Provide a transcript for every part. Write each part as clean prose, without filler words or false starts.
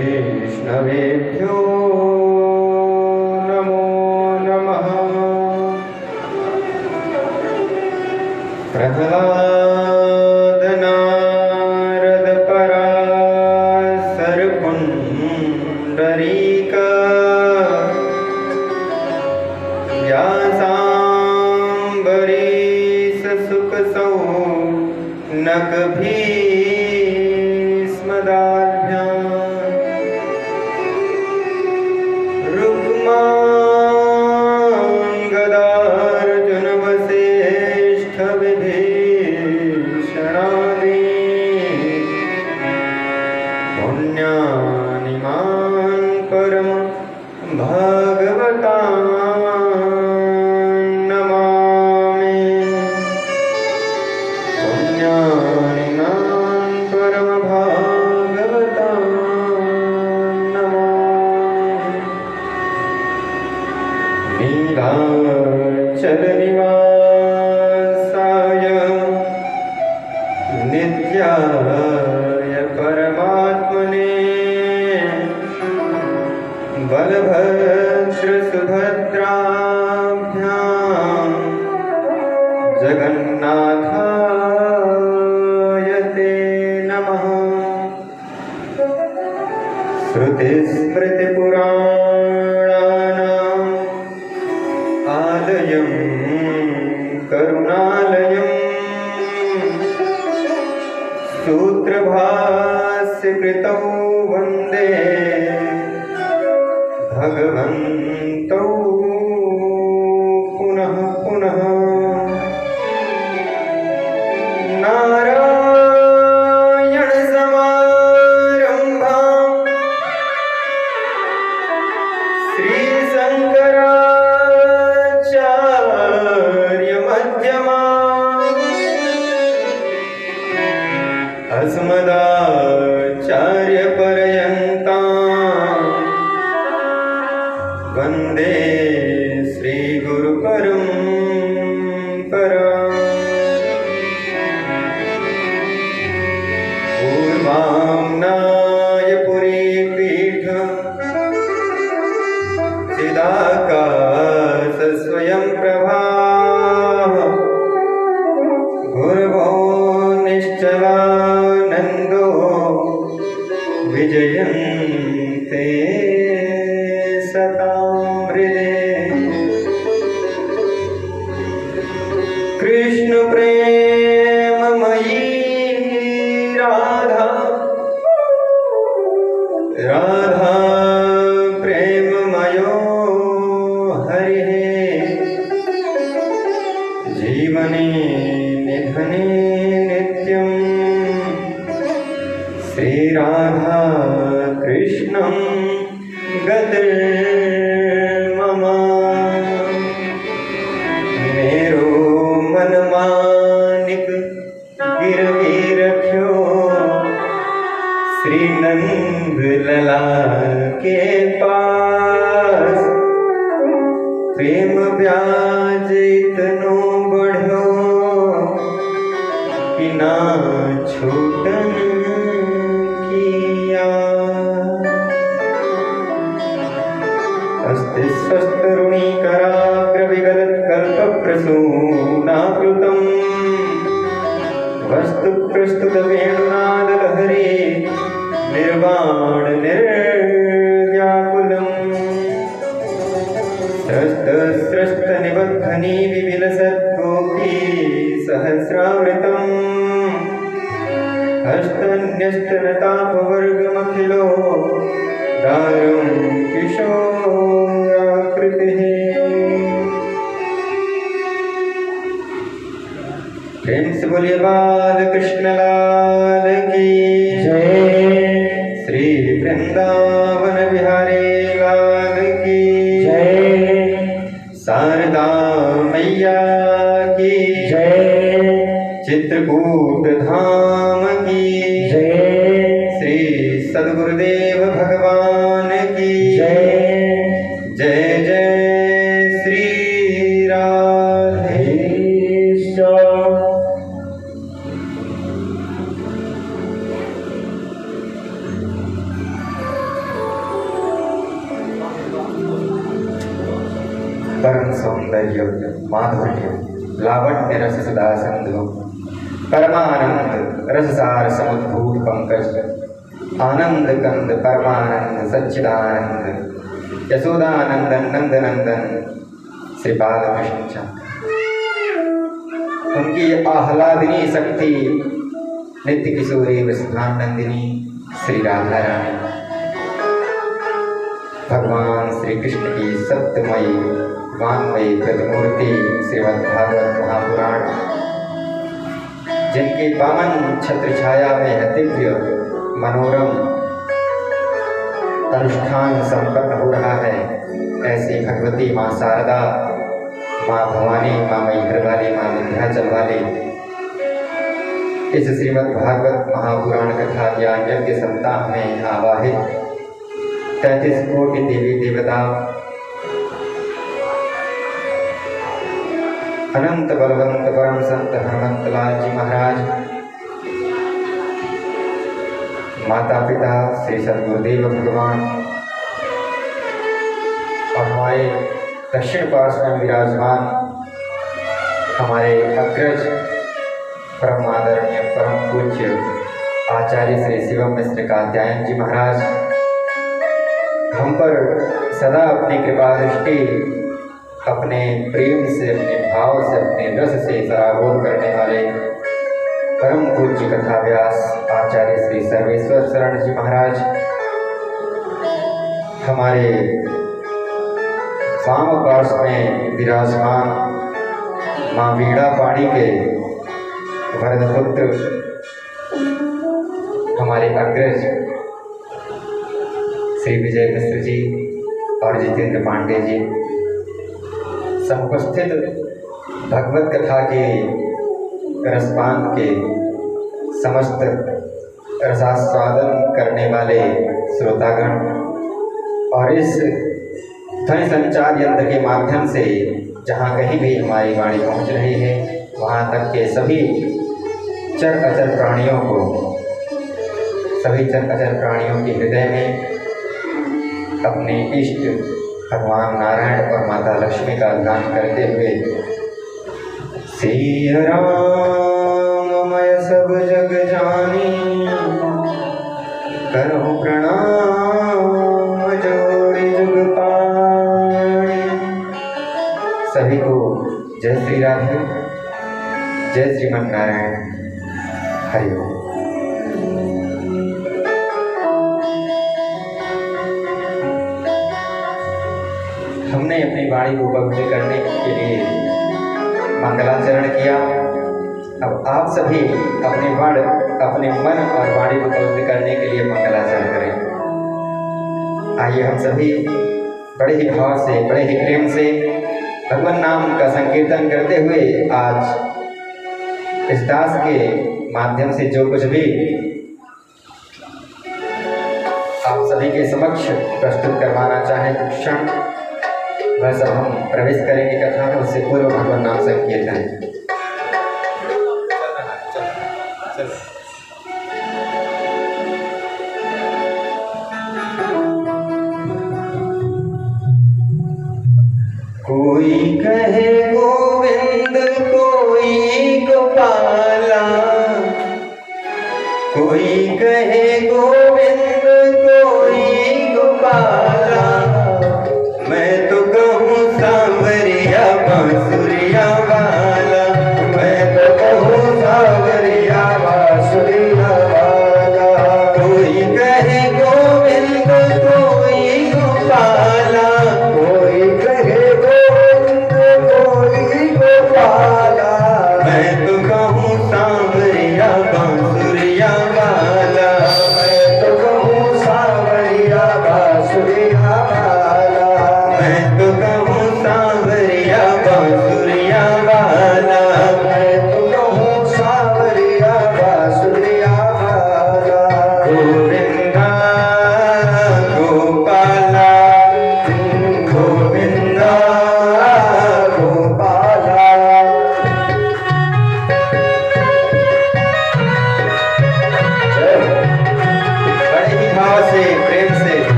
वैष्णवेभ्यो नमो नमः। प्रह्लाद नारद पराशर पुंडरीक व्यासाम्बरीश सुख सौनक भीष्मदाभ्यां रुक्माङ्गदार्जुन वसिष्ठ विभीषणादि पुण्यानि मां परम भागवतां नमामि। पुण्यानि मां परम भागवतां नमामि। नीलाचल निवासाय नित्याय परमात्मने बलभद्र सुभद्राभ्यां जगन्नाथाय ते नमः। श्रुतिस्मृतिपुराणानाम् आलयं करुणालयं सूत्रभाष्यकृतौ वन्दे भगवन्तौ पुनः पुनः। नारायण समारम्भां श्रीशङ्कराचार्य मध्यमाम् अस्मदाचार्य पर्यन्तां वन्दे श्रीगुरुपरम्पराम्। पूर्वाम्नाय पुरीपीठ चिदाकाश स्वयं प्रभा गुरवो निश्चलानन्दो विजयन्ते सतां हृदे। कृष्ण प्रेममयी राधा राधा प्रेममयो हरिः। जीवने निधने नित्यं श्रीराधा कृष्णं गतिर्मम। मेरो मन मानिक गिरवी रख्यो श्री नंद लला के पास। प्रेम ब्याज इतनो बढ़ो कि ना छूटन किया। अस्ति स्वस्तरुणी कराग्र विगलित कल्पप्रसूनाकृतं वस्तु प्रस्तुत वेणुनाद लहरी निर्वाण निर्व्याकुलम्। स्रस्त निबद्धनी विविलसत् गोपी सहस्रावृतम्। हस्तन्यस्तनतापवर्गमखिलो दारुं किशोराकृतिः। प्रेम से बोलिए बाल कृष्ण लाल की जय। श्री वृंदावन बिहारी लाल की जय। शारदा मैया की जय। चित्रकूट धाम की जय। श्री सद्गुरुदेव भगवान की जय। जय जय श्री राधेश्वर। परम सौंदर्य माधुर्य लावण्य रस सदा सिंधु परमानंद रससार समुद्भूत पंकज आनंद कंद परमानंद सच्चिदानंद यशोदानंदन नंदनंदन श्री बालकृष्ण चंद्र। उनकी आह्लादिनी शक्ति नित्य किशोरी वृषभानंदिनी श्री राधा रानी भगवान श्री कृष्ण की सत्यमयी वांगमयी प्रतिमूर्ति श्रीमद्भागवत महापुराण, जिनके पावन छत्र छाया में दिव्य मनोरम अनुष्ठान संपन्न हो रहा है, ऐसी भगवती माँ शारदा, माँ भवानी, माँ मैहर वाली, माँ विंध्याचल वाली इस श्रीमद् भागवत महापुराण कथा ज्ञान यज्ञ सप्ताह में आवाहित 33 कोटि देवी देवता, अनंत बलवंत परम संत हनुमंत लाल जी महाराज, माता पिता श्री सद्गुरुदेव भगवान और हमारे दक्षिण पार्श्व में विराजमान हमारे अग्रज परम आदरणीय परम पूज्य आचार्य श्री शिवम मिश्र कात्यायन जी महाराज, हम पर सदा अपनी कृपा दृष्टि, अपने प्रेम से, अपने भाव से, अपने रस से सराबोर करने वाले परम पूज्य कथा व्यास आचार्य श्री सर्वेश्वर शरण जी महाराज, हमारे वाम पार्श्व में विराजमान माँ वीणा पाणी के वरदपुत्र हमारे अग्रज श्री विजय मिश्र जी और जितेंद्र पांडे जी, समुपस्थित भगवत कथा के रसपान के समस्त रसास्वादन करने वाले श्रोतागण और इस ध्वनि संचार यंत्र के माध्यम से जहाँ कहीं भी हमारी वाणी पहुँच रही है, वहाँ तक के सभी चर अचर प्राणियों को, सभी चर अचर प्राणियों के हृदय में अपने इष्ट भगवान नारायण और माता लक्ष्मी का ध्यान करते हुए सिया राम मैं सब जग जानी करो प्रणाम जोड़ी जुग पाणी। सभी को जय श्री राधे, जय श्रीमन नारायण, हरि ओम। हमने अपनी वाणी को पवित्र करने के लिए मंगलाचरण किया। अब आप सभी अपने मन और वाणी को पवित्र करने के लिए मंगलाचरण करें। आइए हम सभी बड़े ही भाव से, बड़े ही प्रेम से भगवान नाम का संकीर्तन करते हुए आज इस दास के माध्यम से जो कुछ भी आप सभी के समक्ष प्रस्तुत करवाना चाहें तो क्षण वह सब हम प्रवेश करेंगे कथा में। उससे पूर्व भगवान नाम संकीर्तन। कोई कहे गोविंद, कोई गोपाला, कोई कहे गोविंद, कोई गोपाला, मैं तो कहूँ सांवरिया बांसुरिया वाला, मैं तो कहूँ सांवरिया बांसुरिया वाला। कोई कहे गोविंद, कोई गोपाला, कोई कहे गोविंद,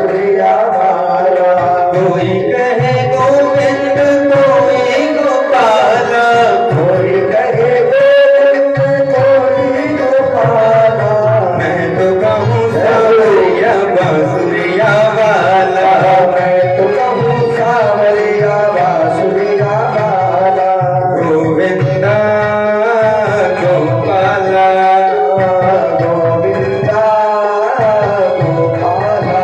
बांसुरिया वाला। कोई कहे गोविंद कोई गोपाल, कोई कहे गोविंद कोई गोपाल। मैं तो कहूँ सांवरिया बांसुरिया वाला। मैं तो कहूँ सांवरिया बांसुरिया वाला। गोविंदा गोपाला, गोविंदा गोपाला।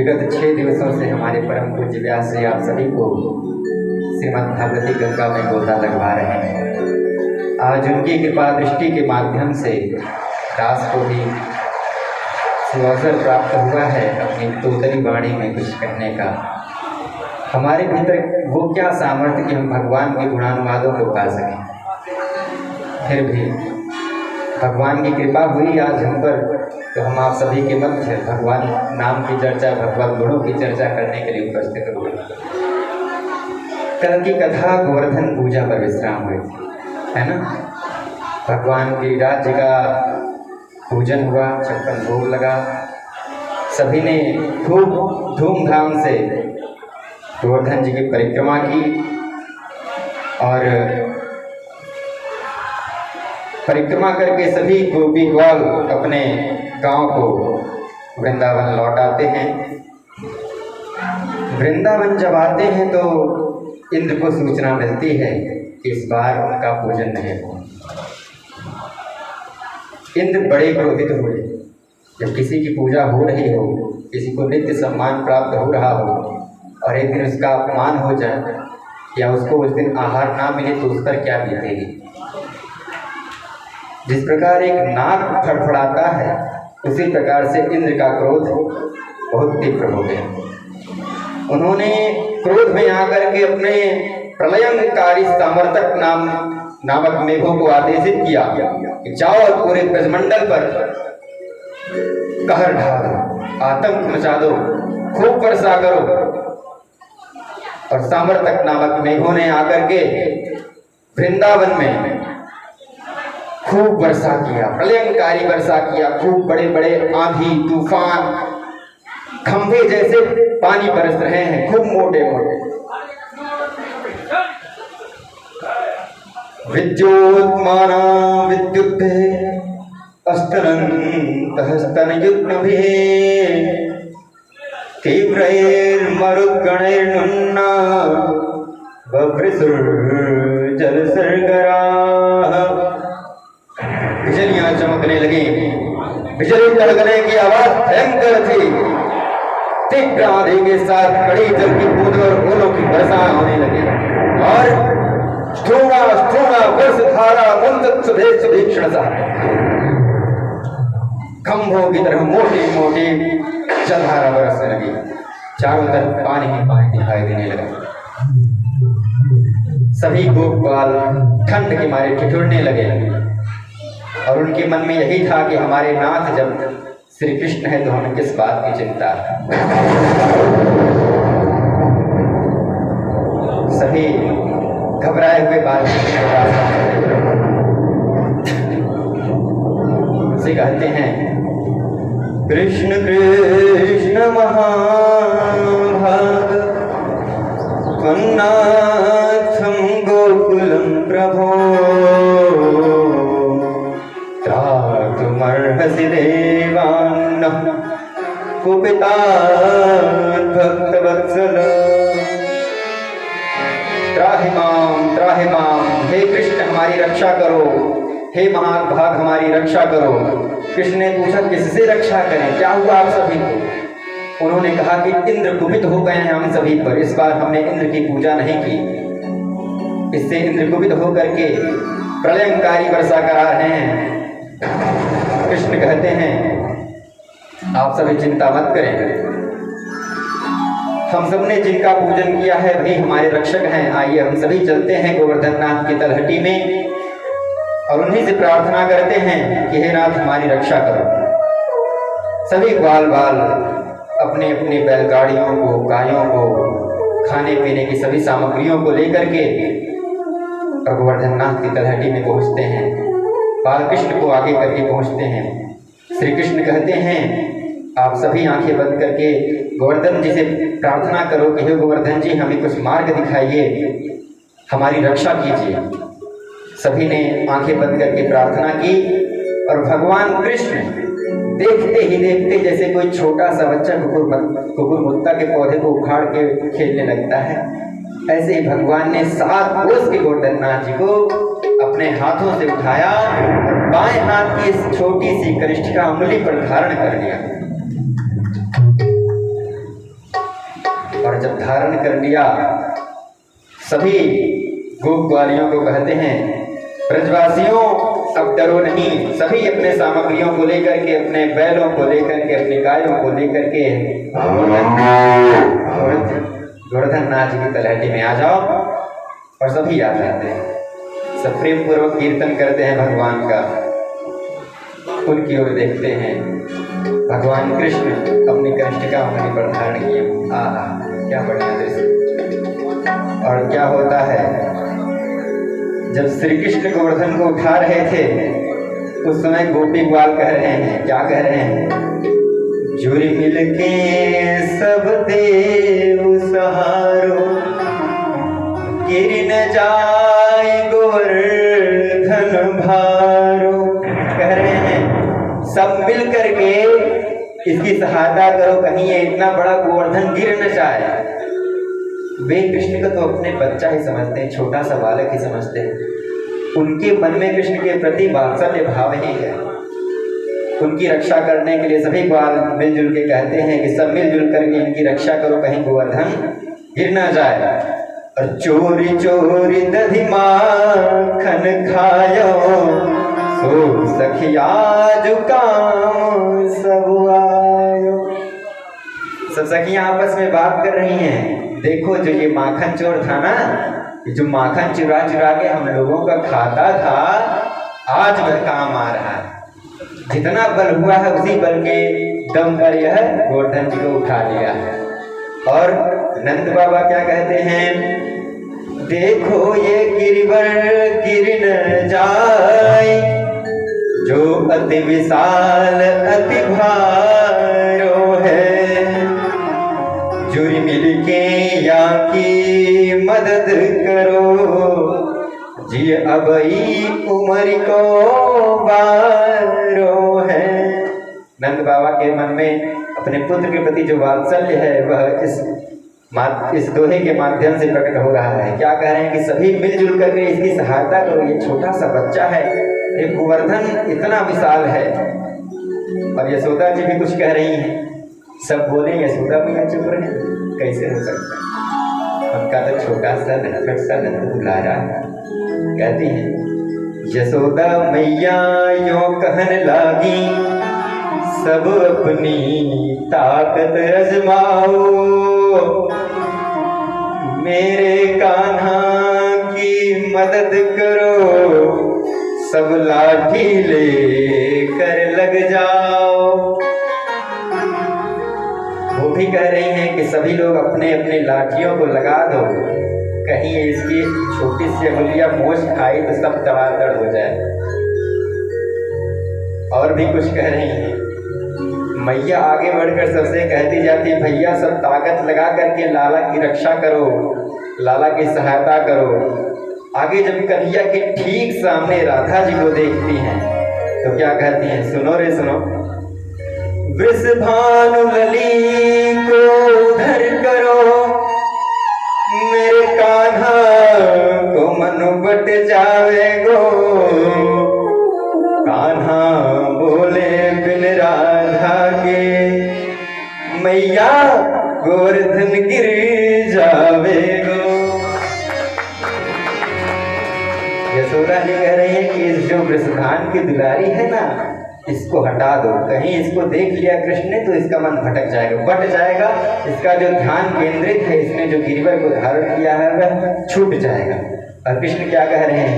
विगत 6 दिवसों से हमारे परम पूज्य व्यास जी आप सभी को श्रीमद् भागवती गंगा में गोता लगवा रहे हैं। आज उनकी कृपा दृष्टि के माध्यम से दास को भी अवसर प्राप्त हुआ है अपनी तोतरी वाणी में कुछ कहने का। हमारे भीतर वो क्या सामर्थ्य कि हम भगवान के गुणानुवादों को गा सकें, फिर भी भगवान की कृपा हुई आज हम पर, तो हम आप सभी के मध्य भगवान नाम की चर्चा, भगवान गुणों की चर्चा करने के लिए उपस्थित हुए। कल की कथा गोवर्धन पूजा पर विश्राम हुई थी, है ना। भगवान गिरिराज जी का पूजन हुआ, 56 भोग लगा, सभी ने खूब धूमधाम से गोवर्धन जी की परिक्रमा की और परिक्रमा करके सभी गोपी ग्वाल अपने गांव को वृंदावन लौट आते हैं। वृंदावन जब आते हैं तो इंद्र को सूचना मिलती है कि इस बार उनका पूजन नहीं हुआ। इंद्र बड़े क्रोधित हुए। जब किसी की पूजा हो रही हो, किसी को नित्य सम्मान प्राप्त हो रहा हो और एक दिन उसका अपमान हो जाए या उसको उस दिन आहार ना मिले तो उस पर क्या बीतेगी। जिस प्रकार एक नाग फड़फड़ाता है, उसी प्रकार से इंद्र का क्रोध बहुत तीव्र हो गया। उन्होंने क्रोध में आकर के अपने प्रलयंकारी सामर्थक नामक मेघों को आदेशित किया कि जाओ और पूरे ब्रजमंडल पर कहर ढालो, आतंक मचा दो, खूब वर्षा करो। और सामर्थक नामक मेघों ने आकर के वृंदावन में खूब वर्षा किया, प्रलयंकारी वर्षा किया। खूब बड़े बड़े आंधी तूफान, खंभे जैसे पानी बरस रहे हैं, खूब मोटे मोटे। विद्योत्माना विद्युते अस्तनन्तः स्तनयुग्मभिः तीव्रैर्मरुद्गणैर्नुन्ना बभ्रसुर्जलसर्गराः। बिजलियां चमकने लगी, बिजली कड़कने की आवाज भयंकर थी। तीव्र आंधी के साथ कड़ी जल की बूंदों और ओलों की वर्षा होने लगी और स्थूणा वर्ष धारा मुंतत सुधे सुधीक्षण सा खंभों की तरह मोटी मोटी जलधारा बरसने लगी। चारों तरफ पानी ही पानी दिखाई देने लगा। सभी गोपाल ठंड के मारे ठिठुरने लगे और उनके मन में यही था कि हमारे नाथ जब श्री कृष्ण है तो हमें किस बात की चिंता है। सभी घबराए हुए बात से कहते हैं, कृष्ण कृष्ण महाभाग त्वन्नाथं गोकुलं प्रभो त्रातुमर्हसि देवान्नः कुपितात् भक्तवत्सल। त्राहि माम, हे कृष्ण हमारी रक्षा करो, हे महाभाग हमारी रक्षा करो। कृष्ण ने पूछा किससे रक्षा करें, क्या हुआ आप सभी को। उन्होंने कहा कि इंद्र कुपित हो गए हैं हम सभी पर, इस बार हमने इंद्र की पूजा नहीं की, इससे इंद्र कुपित होकर के प्रलयंकारी वर्षा करा रहे हैं। कृष्ण कहते हैं आप सभी चिंता मत करें, हम सबने जिनका पूजन किया है वही हमारे रक्षक हैं। आइए हम सभी चलते हैं गोवर्धन नाथ की तलहटी में और उन्हीं से प्रार्थना करते हैं कि हे नाथ हमारी रक्षा करो। सभी ग्वाल बाल अपने अपने बैलगाड़ियों को, गायों को, खाने पीने की सभी सामग्रियों को लेकर के गोवर्धन नाथ की तलहटी में पहुंचते हैं। बाल कृष्ण को आगे करके पहुंचते हैं। श्री कृष्ण कहते हैं आप सभी आंखें बंद करके गोवर्धन जी से प्रार्थना करो कि हे गोवर्धन जी हमें कुछ मार्ग दिखाइए, हमारी रक्षा कीजिए। सभी ने आंखें बंद करके प्रार्थना की और भगवान कृष्ण देखते ही देखते जैसे कोई छोटा सा बच्चा कुकुरमुत्ता के पौधे को उखाड़ के खेलने लगता है, ऐसे ही भगवान ने 7 कोस के गोवर्धन नाथ जी को अपने हाथों से उठाया और बाएं हाथ की इस छोटी सी कनिष्ठिका उंगली पर धारण कर लिया। धारण कर लिया। सभी गोप ग्वालियों को कहते हैं, ब्रजवासियों अब डरो नहीं। सभी अपने सामग्रियों को लेकर के, अपने बैलों को लेकर के, अपने गायों को लेकर के गोवर्धन नाथ जी की तलहटी में आ जाओ। और सभी आ जाते हैं, सब प्रेम पूर्वक कीर्तन करते हैं भगवान का। उनकी ओर देखते हैं, भगवान कृष्ण अपनी कनिष्ठिका उंगली पर धारण किए। आहा, क्या बढ़िया दृश्य। और क्या होता है, जब श्री कृष्ण गोवर्धन को उठा रहे थे उस समय गोपी ग्वाल कह रहे हैं, क्या कह रहे हैं, जुरी मिलके सब देव सहारो, गिर न जाए गोवर्धन भारो। कह रहे हैं सब मिल करके इसकी सहायता करो, कहीं ये इतना बड़ा गोवर्धन गिर न जाए। वे कृष्ण को तो अपने बच्चा ही समझते हैं, छोटा सा बालक ही समझते हैं। उनके मन में कृष्ण के प्रति वात्सल्य भाव ही है। उनकी रक्षा करने के लिए सभी ग्वाल मिलजुल के कहते हैं कि सब मिलजुल करके इनकी रक्षा करो, कहीं गोवर्धन गिर ना जाए। और चोरी चोरी दधि माखन खायो, सो सखिया जुकाम सब आयो। सब सखियां आपस में बात कर रही हैं, देखो जो ये माखन चोर था ना, जो माखन चुरा चुरा के हम लोगों का खाता था, आज वह काम आ रहा है। जितना बल हुआ है उसी बल के दम पर यह गोवर्धन जी को उठा लिया है। और नंद बाबा क्या कहते हैं, देखो ये गिरिवर गिर न जाए, जो अति विशाल अति भारो है, जुरी मिलके या की मदद करो, जी अबई उमर को बारो है। नंद बाबा के मन में अपने पुत्र के प्रति जो वात्सल्य है वह इस दोहे के माध्यम से प्रकट हो रहा है। क्या कह रहे हैं कि सभी मिलजुल करके इसकी सहायता करो, ये छोटा सा बच्चा है, एक गोवर्धन इतना विशाल है। और यशोदा जी भी कुछ कह रही हैं, सब बोले यशोदा मैया चुप रहे, कैसे हो सकता है, उनका तो छोटा सा नटखट सा नंद दुलारा है। कहती हैं यशोदा मैया यो कहन लागी, सब अपनी ताकत आजमाओ, मेरे कान्हा की मदद करो, सब लाठी ले कर लग जाओ। वो भी कह रही हैं कि सभी लोग अपने अपने लाठियों को लगा दो, कहीं इसकी छोटी सी अंगुलियां मोच खाई तो सब तड़ातड़ हो जाए। और भी कुछ कह रही हैं, मैया आगे बढ़कर सबसे कहती जाती, भैया सब ताकत लगा करके लाला की रक्षा करो, लाला की सहायता करो। आगे जब कन्हैया के ठीक सामने राधा जी को देखती हैं तो क्या कहती हैं, सुनो रे सुनो, वृषभानु लली को उधर करो, मेरे कान्हा को मनु बट जावे गो, कान्हा बोले बिन राधा के, मैया गोवर्धन गिर जावे गो। यशोदा जी कह रही है कि इस जो वृषभान की दुलारी है ना, इसको हटा दो, कहीं इसको देख लिया कृष्ण ने तो इसका मन भटक जाएगा, बट जाएगा, इसका जो ध्यान केंद्रित है, इसने जो गिरिवर को धारण किया है वह छूट जाएगा। और कृष्ण क्या कह रहे हैं,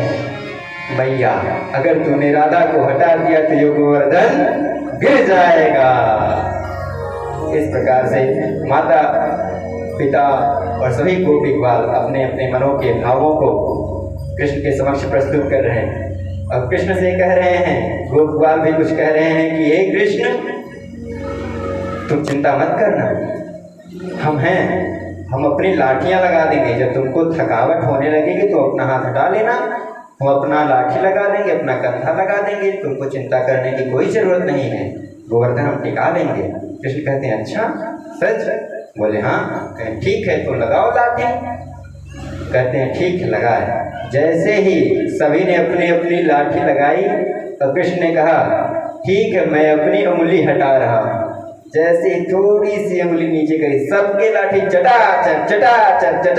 मैया अगर तूने राधा को हटा दिया तो ये गोवर्धन गिर जाएगा। इस प्रकार से माता पिता और सभी गोपी ग्वाल अपने अपने मनों के भावों को कृष्ण के समक्ष प्रस्तुत कर रहे हैं। अब कृष्ण से कह रहे हैं, गोप ग्वाल भी कुछ कह रहे हैं कि हे कृष्ण तुम चिंता मत करना, हम हैं, हम अपनी लाठियां लगा देंगे, जब तुमको थकावट होने लगेगी तो अपना हाथ हटा लेना, हम अपना लाठी लगा देंगे, अपना कंधा लगा देंगे, तुमको चिंता करने की कोई जरूरत नहीं है, गोवर्धन हम टिका लेंगे। कृष्ण कहते हैं अच्छा सच? बोले हाँ। कहें ठीक है तो लगाओ लाठी। कहते हैं ठीक है लगाए। जैसे ही सभी ने अपनी अपनी लाठी लगाई तो कृष्ण ने कहा ठीक है मैं अपनी उंगली हटा रहा हूँ। जैसे थोड़ी सी उंगली नीचे करी, सबके लाठी चटाचट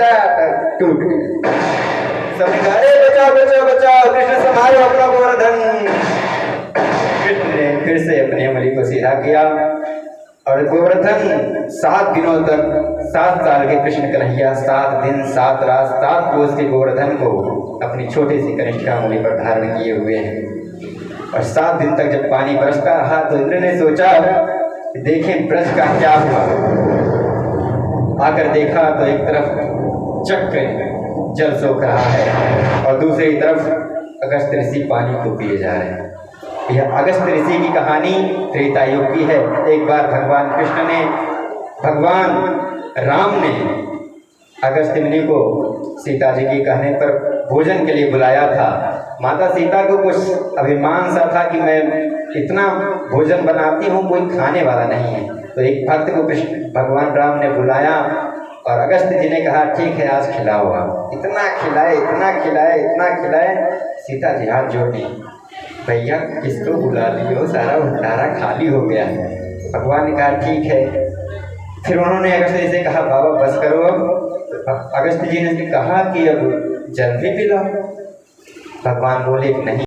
टूट गई। सबने कहा, अरे बचाओ बचाओ बचाओ, कृष्ण संभालो अपना गोवर्धन। कृष्ण ने फिर से अपनी उंगली को सीधा किया और गोवर्धन 7 दिनों तक 7 साल के कृष्ण कन्हैया 7 दिन 7 रात 7 कोस के गोवर्धन को अपनी छोटी सी कनिष्ठा उंगली पर धारण किए हुए हैं। और 7 दिन तक जब पानी बरसता रहा तो इंद्र ने सोचा देखें ब्रज का क्या हुआ। आकर देखा तो एक तरफ चक्र जल सोख रहा है और दूसरी तरफ अगस्त ऋषि पानी को पिए जा रहे हैं। यह अगस्त ऋषि की कहानी त्रेता युग की है। एक बार भगवान कृष्ण ने, भगवान राम ने अगस्त मुनि को सीता जी के कहने पर भोजन के लिए बुलाया था। माता सीता को कुछ अभिमान सा था कि मैं इतना भोजन बनाती हूँ, कोई खाने वाला नहीं है। तो एक भक्त को कृष्ण भगवान राम ने बुलाया और अगस्त जी ने कहा ठीक है आज खिलाओ आप। इतना खिलाए इतना खिलाए इतना खिलाए, सीता जी हाथ जोड़ी, भैया किसको बुला लियो, सारा भंडारा खाली हो गया है। भगवान ने कहा ठीक है। फिर उन्होंने अगस्त जी से कहा बाबा बस करो अब। अगस्त जी ने कहा कि अब जल भी पिलाओ। भगवान बोले नहीं।